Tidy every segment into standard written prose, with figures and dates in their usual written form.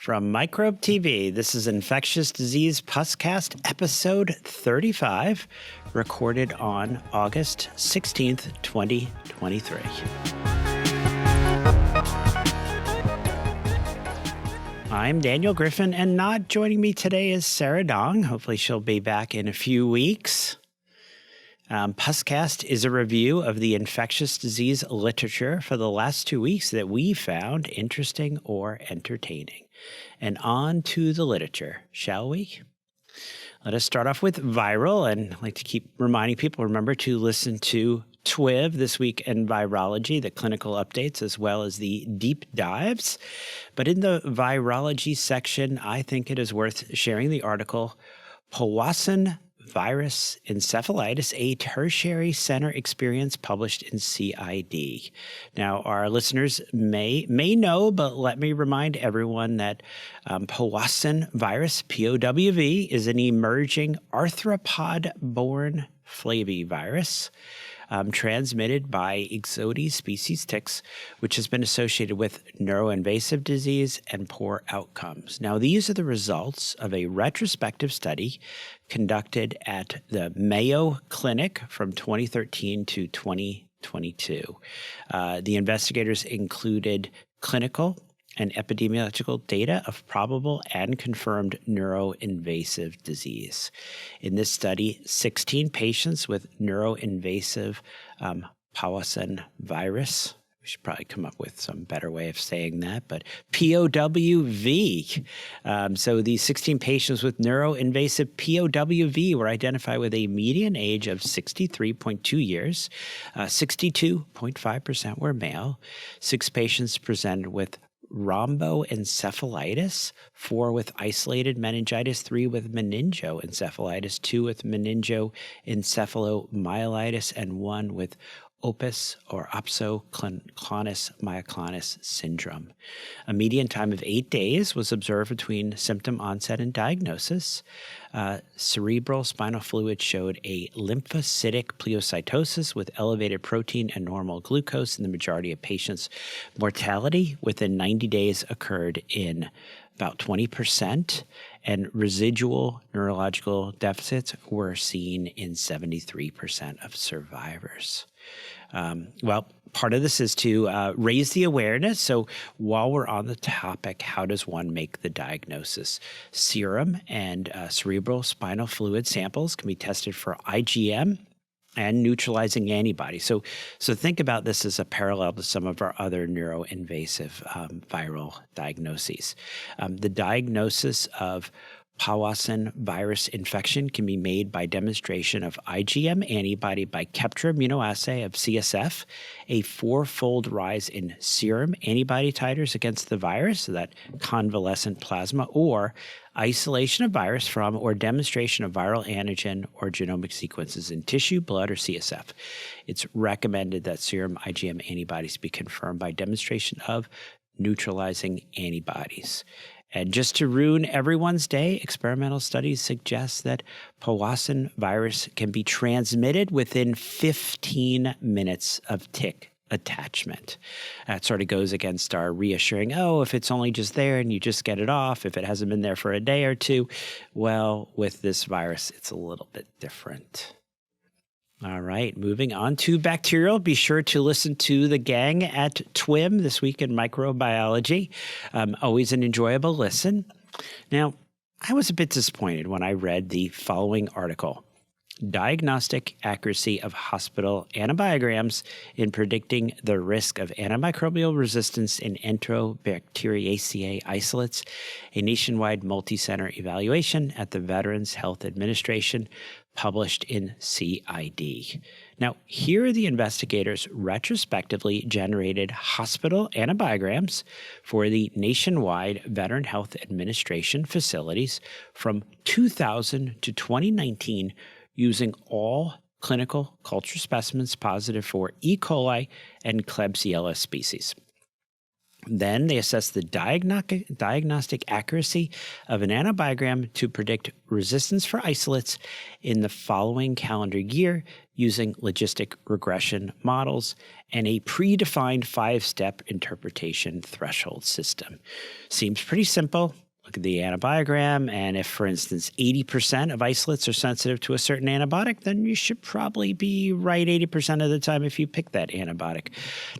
From Microbe TV, this is Infectious Disease Puscast, episode 35, recorded on August 16th, 2023. I'm Daniel Griffin, and not joining me today is Sarah Dong. Hopefully she'll be back in a few weeks. Puscast is a review of the infectious disease literature for the last 2 weeks that we found interesting or entertaining. And on to the literature, shall we? Let us start off with viral, and I'd like to keep reminding people, remember to listen to TWIV This Week in Virology, the clinical updates, as well as the deep dives. But in the virology section, I think it is worth sharing the article, Powassan Virus Encephalitis, a tertiary center experience, published in CID. Now, our listeners may know, but let me remind everyone that Powassan virus, POWV, is an emerging arthropod-borne flavivirus transmitted by Ixodes species ticks, which has been associated with neuroinvasive disease and poor outcomes. Now, these are the results of a retrospective study conducted at the Mayo Clinic from 2013 to 2022. The investigators included clinical and epidemiological data of probable and confirmed neuroinvasive disease. In this study, 16 patients with neuroinvasive Powassan virus, we should probably come up with some better way of saying that, but POWV. So these 16 patients with neuroinvasive POWV were identified with a median age of 63.2 years. 62.5% were male. 6 patients presented with rhomboencephalitis, 4 with isolated meningitis, 3 with meningoencephalitis, 2 with meningoencephalomyelitis, and 1 with opus or opsoclonus myoclonus syndrome. A median time of 8 days was observed between symptom onset and diagnosis. Cerebral spinal fluid showed a lymphocytic pleocytosis with elevated protein and normal glucose in the majority of patients. Mortality within 90 days occurred in about 20%, and residual neurological deficits were seen in 73% of survivors. Part of this is to raise the awareness. So while we're on the topic, how does one make the diagnosis? Serum and cerebral spinal fluid samples can be tested for IgM and neutralizing antibodies. So think about this as a parallel to some of our other neuroinvasive viral diagnoses. The diagnosis of Powassan virus infection can be made by demonstration of IgM antibody by Keptra immunoassay of CSF, a 4-fold rise in serum antibody titers against the virus, so that convalescent plasma, or isolation of virus from or demonstration of viral antigen or genomic sequences in tissue, blood, or CSF. It's recommended that serum IgM antibodies be confirmed by demonstration of neutralizing antibodies. And just to ruin everyone's day, experimental studies suggest that Powassan virus can be transmitted within 15 minutes of tick attachment. That sort of goes against our reassuring, if it's only just there and you just get it off, if it hasn't been there for a day or two. Well, with this virus, it's a little bit different. All right, moving on to bacterial. Be sure to listen to the gang at TWIM This Week in Microbiology. Always an enjoyable listen. Now, I was a bit disappointed when I read the following article, Diagnostic Accuracy of Hospital Antibiograms in Predicting the Risk of Antimicrobial Resistance in Enterobacteriaceae Isolates, a nationwide multi-center evaluation at the Veterans Health Administration, published in CID. Now, here the investigators retrospectively generated hospital antibiograms for the nationwide Veteran Health Administration facilities from 2000 to 2019 using all clinical culture specimens positive for E. coli and Klebsiella species. Then they assess the diagnostic accuracy of an antibiogram to predict resistance for isolates in the following calendar year using logistic regression models and a predefined 5-step interpretation threshold system. Seems pretty simple. Look at the antibiogram, and if, for instance, 80% of isolates are sensitive to a certain antibiotic, then you should probably be right 80% of the time if you pick that antibiotic.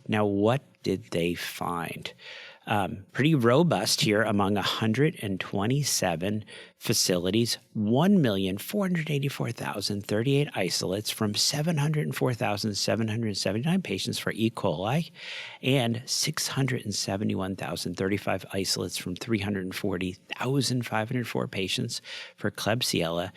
Now, what did they find? Pretty robust here among 127 facilities, 1,484,038 isolates from 704,779 patients for E. coli and 671,035 isolates from 340,504 patients for Klebsiella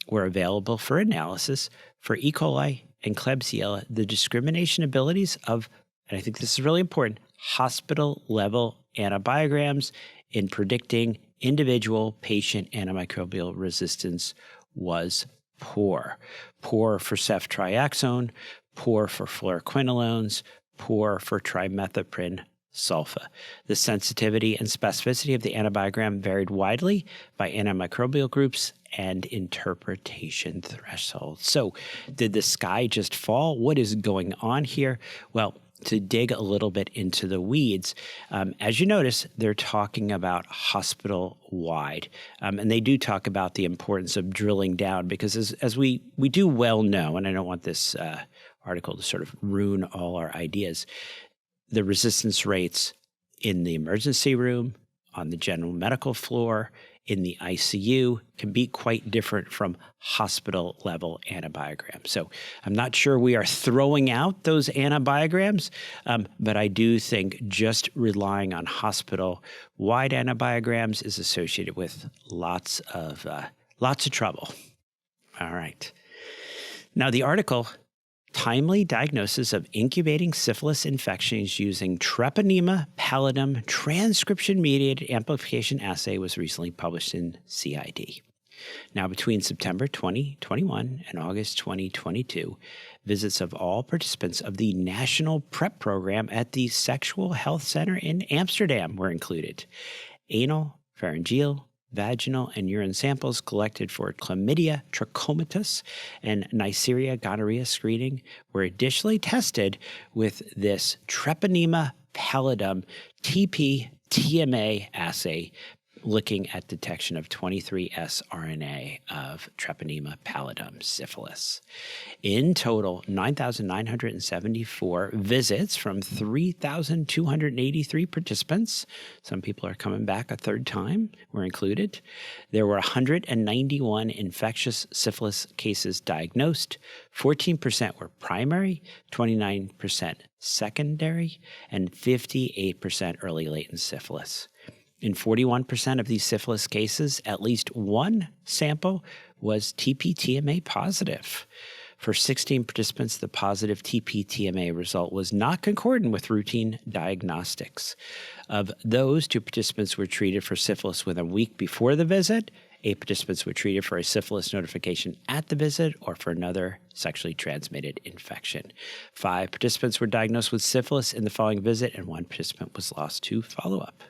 were available for analysis. For E. coli and Klebsiella, the discrimination abilities of, and I think this is really important, hospital-level antibiograms in predicting individual patient antimicrobial resistance was poor. Poor for ceftriaxone, poor for fluoroquinolones, poor for trimethoprim sulfa. The sensitivity and specificity of the antibiogram varied widely by antimicrobial groups and interpretation thresholds. So, did the sky just fall? What is going on here? Well, to dig a little bit into the weeds, as you notice, they're talking about hospital-wide. And they do talk about the importance of drilling down because as we do well know, and I don't want this article to sort of ruin all our ideas, the resistance rates in the emergency room, on the general medical floor, in the ICU can be quite different from hospital-level antibiograms. So I'm not sure we are throwing out those antibiograms, but I do think just relying on hospital-wide antibiograms is associated with lots of trouble. All right. Now the article, Timely Diagnosis of Incubating Syphilis Infections Using Treponema pallidum Transcription-Mediated Amplification Assay, was recently published in CID. Now, between September 2021 and August 2022, visits of all participants of the National PrEP program at the Sexual Health Center in Amsterdam were included. Anal, pharyngeal, vaginal, and urine samples collected for chlamydia trachomatis and Neisseria gonorrhea screening were additionally tested with this Treponema pallidum TP-TMA assay, looking at detection of 23S RNA of Treponema pallidum syphilis. In total, 9,974 visits from 3,283 participants. Some people are coming back a third time, were included. There were 191 infectious syphilis cases diagnosed. 14% were primary, 29% secondary, and 58% early latent syphilis. In 41% of these syphilis cases, at least one sample was TP-TMA positive. For 16 participants, the positive TP-TMA result was not concordant with routine diagnostics. Of those, 2 participants were treated for syphilis within a week before the visit. 8 participants were treated for a syphilis notification at the visit or for another sexually transmitted infection. 5 participants were diagnosed with syphilis in the following visit, and 1 participant was lost to follow-up.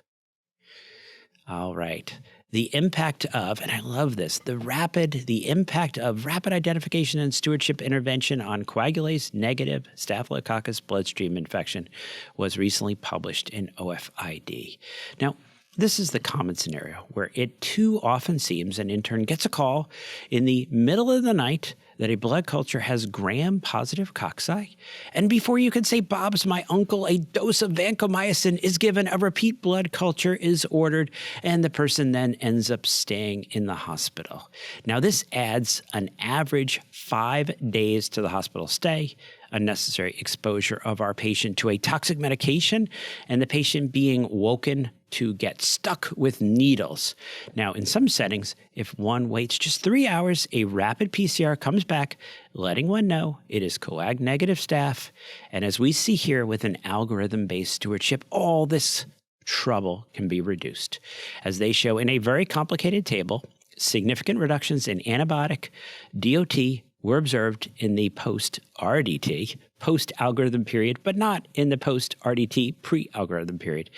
All right. The impact of, and I love this, the impact of rapid identification and stewardship intervention on coagulase negative Staphylococcus bloodstream infection was recently published in OFID. Now, this is the common scenario where it too often seems an intern gets a call in the middle of the night that a blood culture has gram-positive cocci, and before you can say, "Bob's my uncle," a dose of vancomycin is given, a repeat blood culture is ordered, and the person then ends up staying in the hospital. Now, this adds an average 5 days to the hospital stay, unnecessary exposure of our patient to a toxic medication, and the patient being woken to get stuck with needles. Now, in some settings, if one waits just 3 hours, a rapid PCR comes back, letting one know it is coag negative staph. And as we see here with an algorithm-based stewardship, all this trouble can be reduced. As they show in a very complicated table, significant reductions in antibiotic DOT were observed in the post-RDT, post-algorithm period, but not in the post-RDT pre-algorithm period.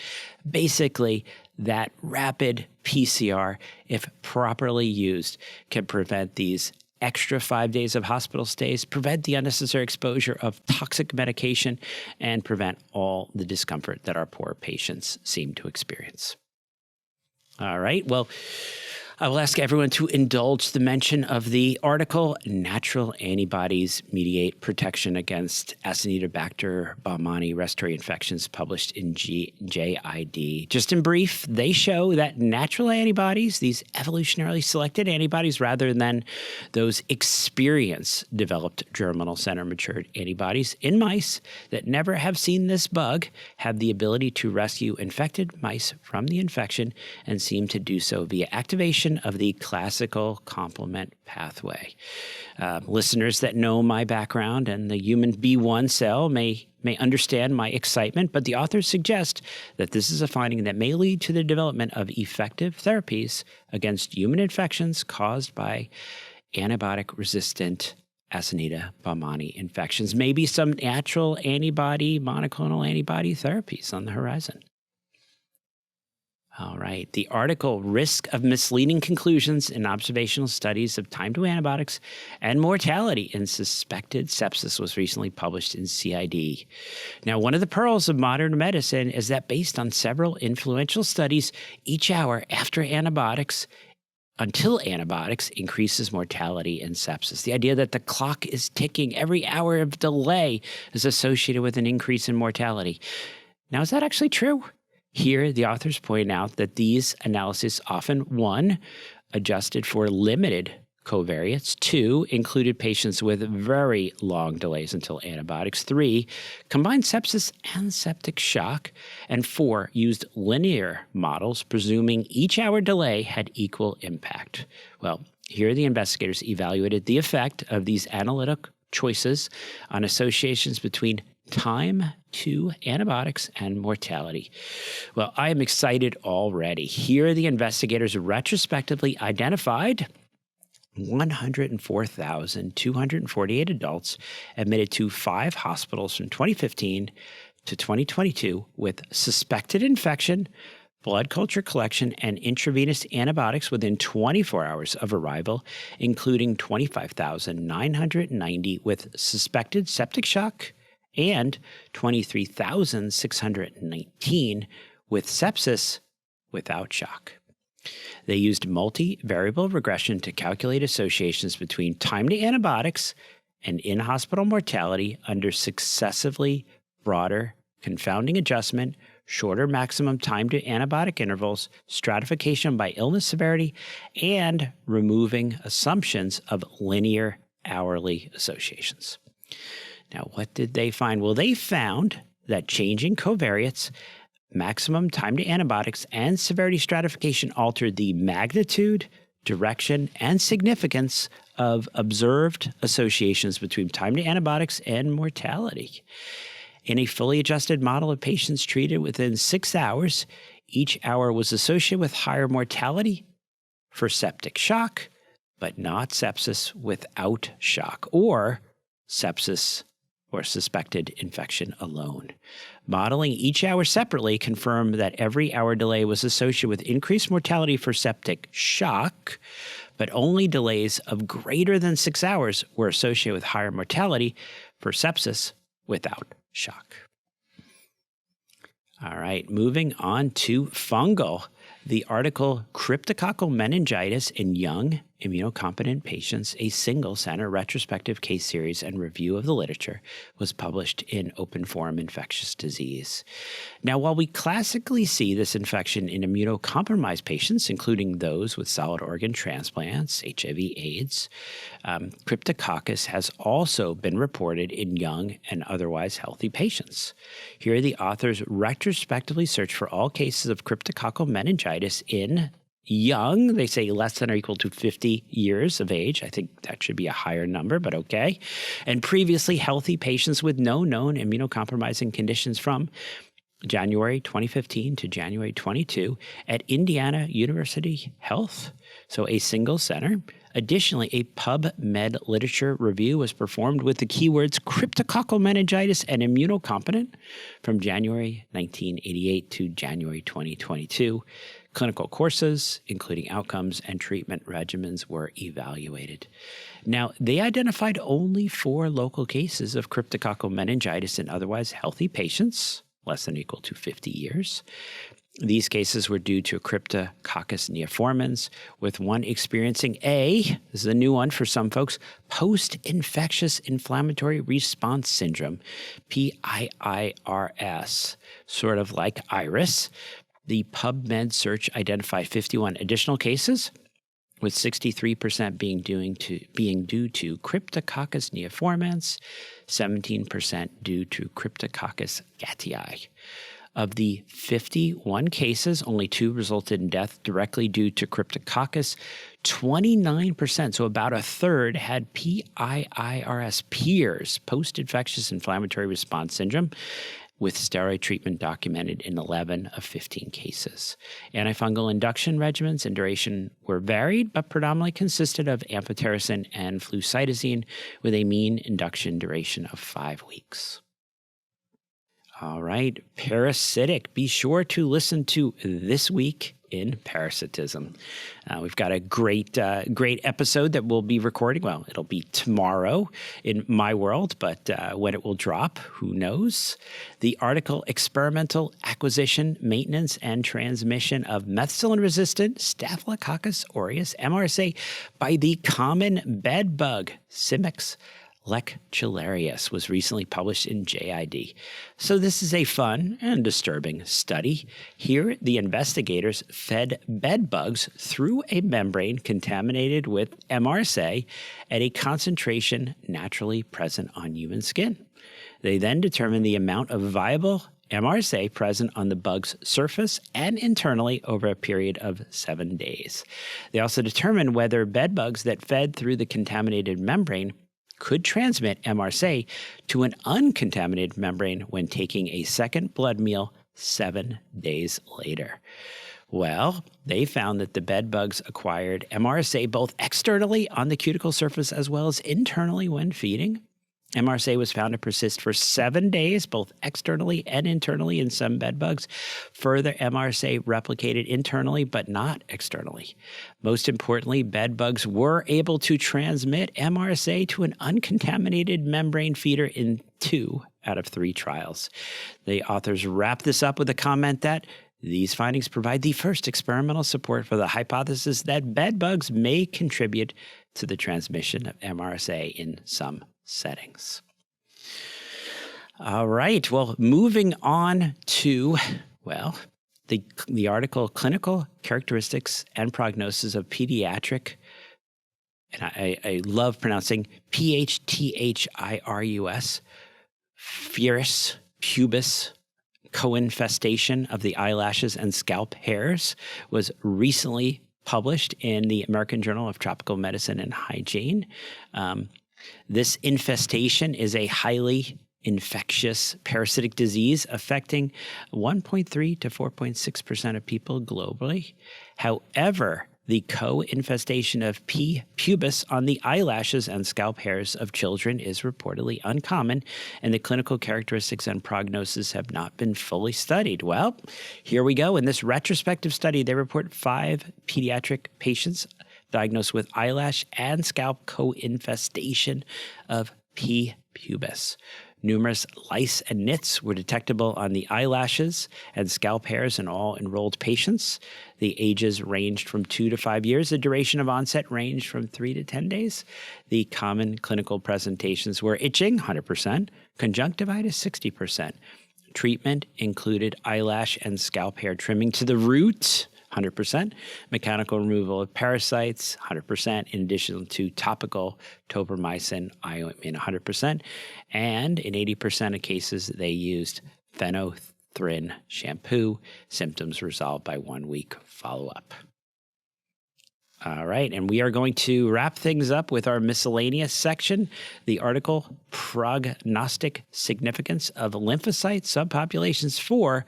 Basically, that rapid PCR, if properly used, can prevent these extra 5 days of hospital stays, prevent the unnecessary exposure of toxic medication, and prevent all the discomfort that our poor patients seem to experience. All right, well, I will ask everyone to indulge the mention of the article, Natural Antibodies Mediate Protection Against Acinetobacter baumannii Respiratory Infections, published in JID. Just in brief, they show that natural antibodies, these evolutionarily selected antibodies, rather than those experience-developed germinal center-matured antibodies in mice that never have seen this bug, have the ability to rescue infected mice from the infection and seem to do so via activation of the classical complement pathway. Listeners that know my background and the human B1 cell may understand my excitement, but the authors suggest that this is a finding that may lead to the development of effective therapies against human infections caused by antibiotic-resistant Acinetobacter baumannii infections. Maybe some natural antibody, monoclonal antibody therapies on the horizon. All right. The article, Risk of Misleading Conclusions in Observational Studies of Time to Antibiotics and Mortality in Suspected Sepsis, was recently published in CID. Now, one of the pearls of modern medicine is that based on several influential studies, each hour after antibiotics, until antibiotics, increases mortality in sepsis. The idea that the clock is ticking, every hour of delay is associated with an increase in mortality. Now, is that actually true? Here, the authors point out that these analyses often, 1, adjusted for limited covariates, 2, included patients with very long delays until antibiotics, 3, combined sepsis and septic shock, and 4, used linear models, presuming each hour delay had equal impact. Well, here the investigators evaluated the effect of these analytic choices on associations between time to antibiotics and mortality. Well, I am excited already. Here, the investigators retrospectively identified 104,248 adults admitted to 5 hospitals from 2015 to 2022 with suspected infection, blood culture collection, and intravenous antibiotics within 24 hours of arrival, including 25,990 with suspected septic shock, and 23,619 with sepsis without shock. They used multivariable regression to calculate associations between time to antibiotics and in-hospital mortality under successively broader confounding adjustment, shorter maximum time to antibiotic intervals, stratification by illness severity, and removing assumptions of linear hourly associations. Now, what did they find? Well, they found that changing covariates, maximum time to antibiotics, and severity stratification altered the magnitude, direction, and significance of observed associations between time to antibiotics and mortality. In a fully adjusted model of patients treated within 6 hours, each hour was associated with higher mortality for septic shock, but not sepsis without shock, or sepsis or suspected infection alone. Modeling each hour separately confirmed that every hour delay was associated with increased mortality for septic shock, but only delays of greater than 6 hours were associated with higher mortality for sepsis without shock. All right, moving on to fungal. The article, Cryptococcal Meningitis in Young Immunocompetent Patients, a Single-Center Retrospective Case Series and Review of the Literature, was published in Open Forum Infectious Disease. Now, while we classically see this infection in immunocompromised patients, including those with solid organ transplants, HIV/AIDS, Cryptococcus has also been reported in young and otherwise healthy patients. Here, the authors retrospectively searched for all cases of cryptococcal meningitis in young, they say less than or equal to 50 years of age. I think that should be a higher number, but okay. And previously healthy patients with no known immunocompromising conditions from January 2015 to January 22 at Indiana University Health. So a single center. Additionally, a PubMed literature review was performed with the keywords cryptococcal meningitis and immunocompetent from January 1988 to January 2022. Clinical courses, including outcomes and treatment regimens, were evaluated. Now, they identified only 4 local cases of cryptococcal meningitis in otherwise healthy patients, less than or equal to 50 years. These cases were due to Cryptococcus neoformans, with one experiencing this is a new one for some folks, post-infectious inflammatory response syndrome, PIIRS, sort of like IRIS. The PubMed search identified 51 additional cases, with 63% being due to Cryptococcus neoformans, 17% due to Cryptococcus gattii. Of the 51 cases, only 2 resulted in death directly due to Cryptococcus. 29%, so about a third, had PIIRS, PIRS, post-infectious inflammatory response syndrome, with steroid treatment documented in 11 of 15 cases. Antifungal induction regimens and duration were varied, but predominantly consisted of amphotericin and flucytosine, with a mean induction duration of 5 weeks. All right, parasitic. Be sure to listen to This Week in Parasitism. We've got a great episode that we'll be recording. Well, it'll be tomorrow in my world, but when it will drop, who knows? The article, Experimental Acquisition, Maintenance, and Transmission of Methicillin-Resistant Staphylococcus aureus, MRSA, by the common bed bug, Simix lectularius, was recently published in JID. So this is a fun and disturbing study. Here, the investigators fed bed bugs through a membrane contaminated with MRSA at a concentration naturally present on human skin. They then determined the amount of viable MRSA present on the bug's surface and internally over a period of 7 days. They also determined whether bed bugs that fed through the contaminated membrane could transmit MRSA to an uncontaminated membrane when taking a second blood meal 7 days later. Well, they found that the bed bugs acquired MRSA both externally on the cuticle surface as well as internally when feeding. MRSA was found to persist for 7 days, both externally and internally in some bed bugs. Further, MRSA replicated internally, but not externally. Most importantly, bed bugs were able to transmit MRSA to an uncontaminated membrane feeder in 2 out of 3 trials. The authors wrap this up with a comment that these findings provide the first experimental support for the hypothesis that bed bugs may contribute to the transmission of MRSA in some settings. All right. Well, moving on to, the article, Clinical Characteristics and Prognosis of Pediatric, and I love pronouncing PHTHIRUS, Furus pubis co-infestation of the eyelashes and scalp hairs, was recently published in the American Journal of Tropical Medicine and Hygiene. This infestation is a highly infectious parasitic disease affecting 1.3 to 4.6% of people globally. However, the co-infestation of P. pubis on the eyelashes and scalp hairs of children is reportedly uncommon, and the clinical characteristics and prognosis have not been fully studied. Well, here we go. In this retrospective study, they report 5 pediatric patients diagnosed with eyelash and scalp co-infestation of P. pubis. Numerous lice and nits were detectable on the eyelashes and scalp hairs in all enrolled patients. The ages ranged from 2 to 5 years. The duration of onset ranged from 3 to 10 days. The common clinical presentations were itching, 100%, conjunctivitis, 60%. Treatment included eyelash and scalp hair trimming to the root, 100%, mechanical removal of parasites, 100%, in addition to topical tobramycin ointment, 100%, and in 80% of cases, they used phenanthrene shampoo. Symptoms resolved by 1 week follow-up. All right, and we are going to wrap things up with our miscellaneous section, the article, Prognostic Significance of Lymphocyte Subpopulations for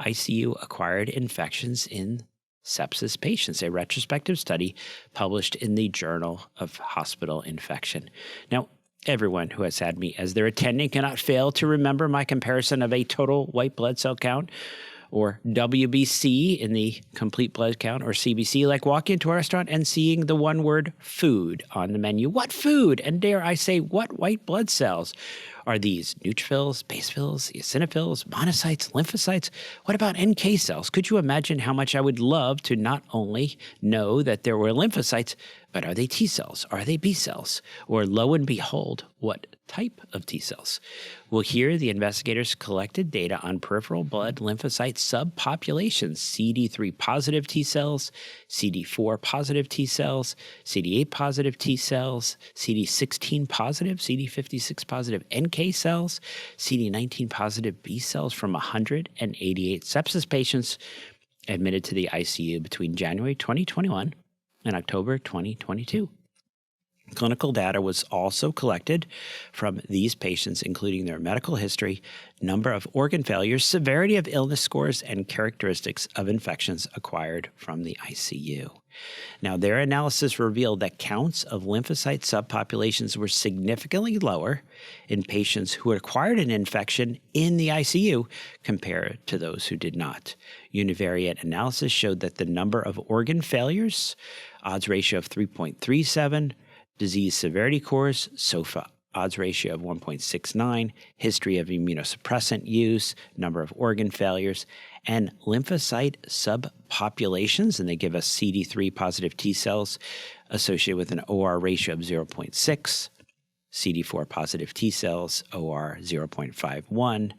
ICU-Acquired Infections in sepsis patients, a retrospective study published in the Journal of Hospital Infection. Now, everyone who has had me as their attending cannot fail to remember my comparison of a total white blood cell count, or WBC in the complete blood count, or CBC, like walking into a restaurant and seeing the one word food on the menu. What food? And dare I say, what white blood cells? Are these neutrophils, basophils, eosinophils, monocytes, lymphocytes? What about NK cells? Could you imagine how much I would love to not only know that there were lymphocytes, but are they T cells? Are they B cells? Or lo and behold, what type of T cells? Well, here the investigators collected data on peripheral blood lymphocyte subpopulations, CD3 positive T cells, CD4 positive T cells, CD8 positive T cells, CD16 positive, CD56 positive NK cells, CD19 positive B cells from 188 sepsis patients admitted to the ICU between January 2021 and October 2022. Clinical data was also collected from these patients, including their medical history, number of organ failures, severity of illness scores, and characteristics of infections acquired from the ICU. Now, their analysis revealed that counts of lymphocyte subpopulations were significantly lower in patients who had acquired an infection in the ICU compared to those who did not. Univariate analysis showed that the number of organ failures, odds ratio of 3.37, disease severity course, SOFA odds ratio of 1.69, history of immunosuppressant use, number of organ failures, and lymphocyte subpopulations, and they give us CD3 positive T cells associated with an OR ratio of 0.6, CD4 positive T cells, OR 0.51,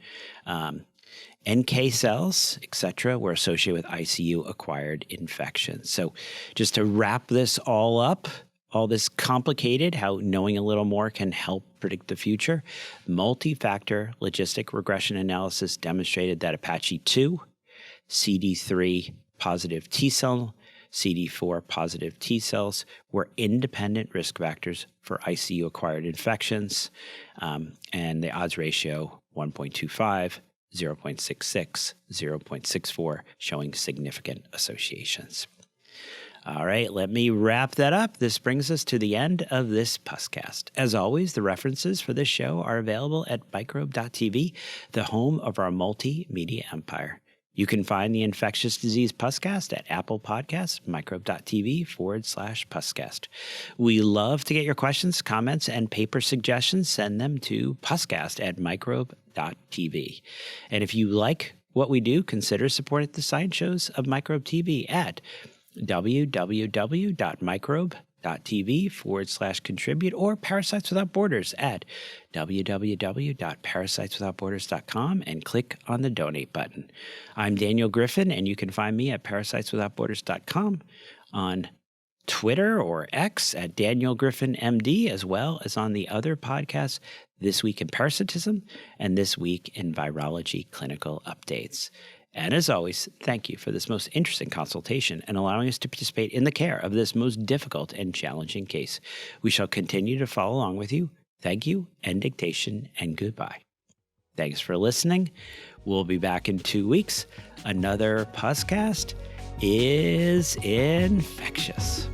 NK cells, etc., were associated with ICU-acquired infections. So just to wrap this all up, all this complicated, how knowing a little more can help predict the future. Multi-factor logistic regression analysis demonstrated that APACHE-2, CD3 positive T cell, CD4 positive T cells were independent risk factors for ICU-acquired infections, and the odds ratio 1.25, 0.66, 0.64, showing significant associations. All right, let me wrap that up. This brings us to the end of this Puscast. As always, the references for this show are available at microbe.tv, the home of our multimedia empire. You can find the Infectious Disease Puscast at Apple Podcasts, microbe.tv/Puscast. We love to get your questions, comments, and paper suggestions. Send them to puscast@microbe.tv. And if you like what we do, consider supporting the science shows of Microbe TV at www.microbe.tv/contribute, or Parasites Without Borders at www.parasiteswithoutborders.com and click on the donate button. I'm Daniel Griffin, and you can find me at parasiteswithoutborders.com, on Twitter or X at Daniel Griffin MD, as well as on the other podcasts, This Week in Parasitism and This Week in Virology Clinical Updates. And as always, thank you for this most interesting consultation and allowing us to participate in the care of this most difficult and challenging case. We shall continue to follow along with you. Thank you, and dictation, and goodbye. Thanks for listening. We'll be back in 2 weeks. Another Puscast is infectious.